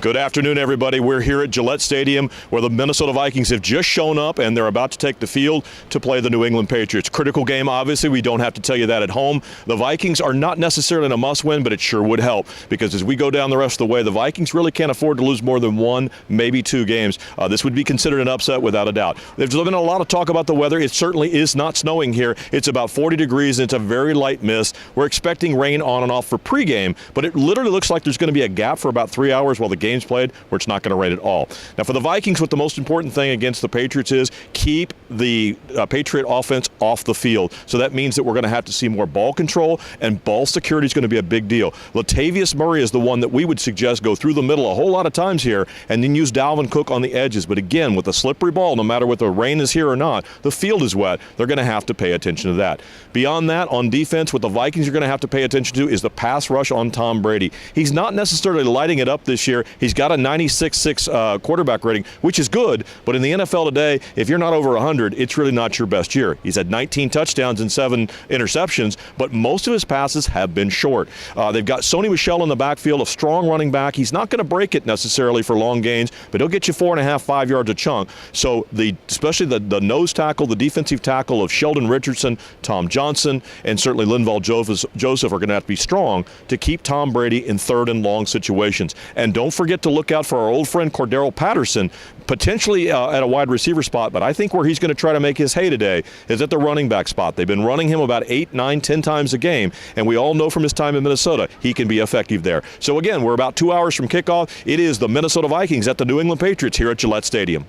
Good afternoon, everybody. We're here at Gillette Stadium where the Minnesota Vikings have just shown up and they're about to take the field to play the New England Patriots. Critical game, obviously. We don't have to tell you that at home. The Vikings are not necessarily in a must-win, but it sure would help because as we go down the rest of the way, the Vikings really can't afford to lose more than one, maybe two games. This would be considered an upset without a doubt. There's been a lot of talk about the weather. It certainly is not snowing here. It's about 40 degrees and it's a very light mist. We're expecting rain on and off for pregame, but it literally looks like there's going to be a gap for about 3 hours while the game's played where it's not going to rain at all. Now for the Vikings, what the most important thing against the Patriots is keep the Patriot offense off the field. So that means that we're going to have to see more ball control, and ball security is going to be a big deal. Latavius Murray is the one that we would suggest go through the middle a whole lot of times here and then use Dalvin Cook on the edges. But again, with a slippery ball, no matter whether the rain is here or not, the field is wet. They're going to have to pay attention to that. Beyond that, on defense, what the Vikings are going to have to pay attention to is the pass rush on Tom Brady. He's not necessarily lighting it up this year. He's got a 96.6 quarterback rating, which is good, but in the NFL today, if you're not over 100, it's really not your best year. He's had 19 touchdowns and 7 interceptions, but most of his passes have been short. They've got Sony Michel in the backfield, a strong running back. He's not going to break it necessarily for long gains, but he'll get you 4.5, 5 yards a chunk. So especially the nose tackle, the defensive tackle of Sheldon Richardson, Tom Johnson, and certainly Linval Joseph are going to have to be strong to keep Tom Brady in third and long situations. And don't forget to look out for our old friend Cordero Patterson, potentially at a wide receiver spot, but I think where he's going to try to make his hay today is at the running back spot. They've been running him about 8, 9, 10 times a game, and we all know from his time in Minnesota he can be effective there. So again, we're about 2 hours from kickoff. It is the Minnesota Vikings at the New England Patriots here at Gillette Stadium.